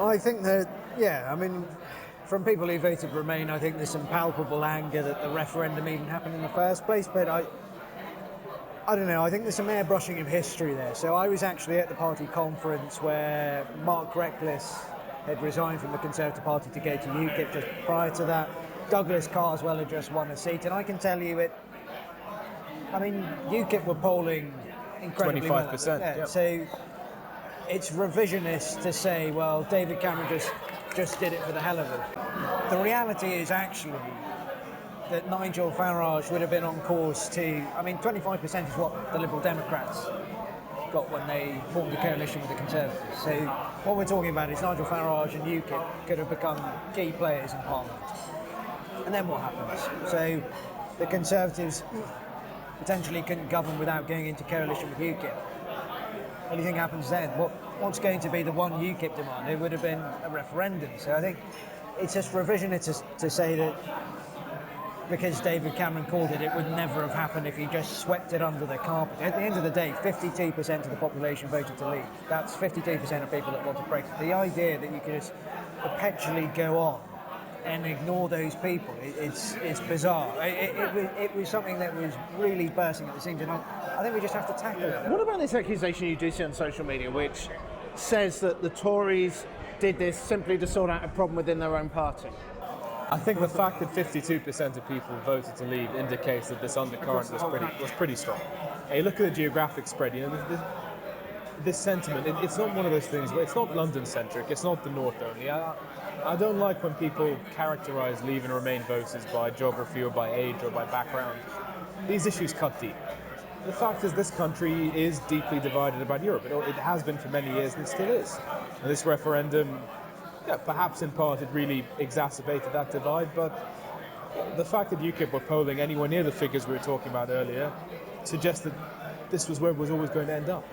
I think that, yeah, I mean, from people who voted Remain, I think there's some palpable anger that the referendum even happened in the first place, but I don't know, I think there's some airbrushing of history there. So I was actually at the party conference where Mark Reckless had resigned from the Conservative Party to go to UKIP just prior to that. Douglas Carswell had just won a seat, and I can tell you UKIP were polling incredibly 25%. well. Yeah, yep. So it's revisionist to say, well, David Cameron just did it for the hell of it. The reality is actually that Nigel Farage would have been on course to, 25% is what the Liberal Democrats got when they formed a coalition with the Conservatives. So what we're talking about is Nigel Farage and UKIP could have become key players in Parliament. And then what happens? So the Conservatives potentially couldn't govern without going into coalition with UKIP. What do you think happens then? What's going to be the one UKIP demand? It would have been a referendum. So I think it's just revisionist to say that because David Cameron called it, it would never have happened if he just swept it under the carpet. At the end of the day, 52% of the population voted to leave. That's 52% of people that want to Brexit. The idea that you could just perpetually go on and ignore those people, it's bizarre. It was something that was really bursting at the seams, and I think we just have to tackle it. What about this accusation you do see on social media, which says that the Tories did this simply to sort out a problem within their own party? I think the fact that 52% of people voted to leave indicates that this undercurrent was pretty strong. Hey, look at the geographic spread. This sentiment, it's not one of those things where it's not London-centric, it's not the North only. I don't like when people characterise Leave and Remain voters by geography or by age or by background. These issues cut deep. The fact is this country is deeply divided about Europe. It has been for many years and it still is. And this referendum, perhaps in part it really exacerbated that divide, but the fact that UKIP were polling anywhere near the figures we were talking about earlier suggests that this was where it was always going to end up.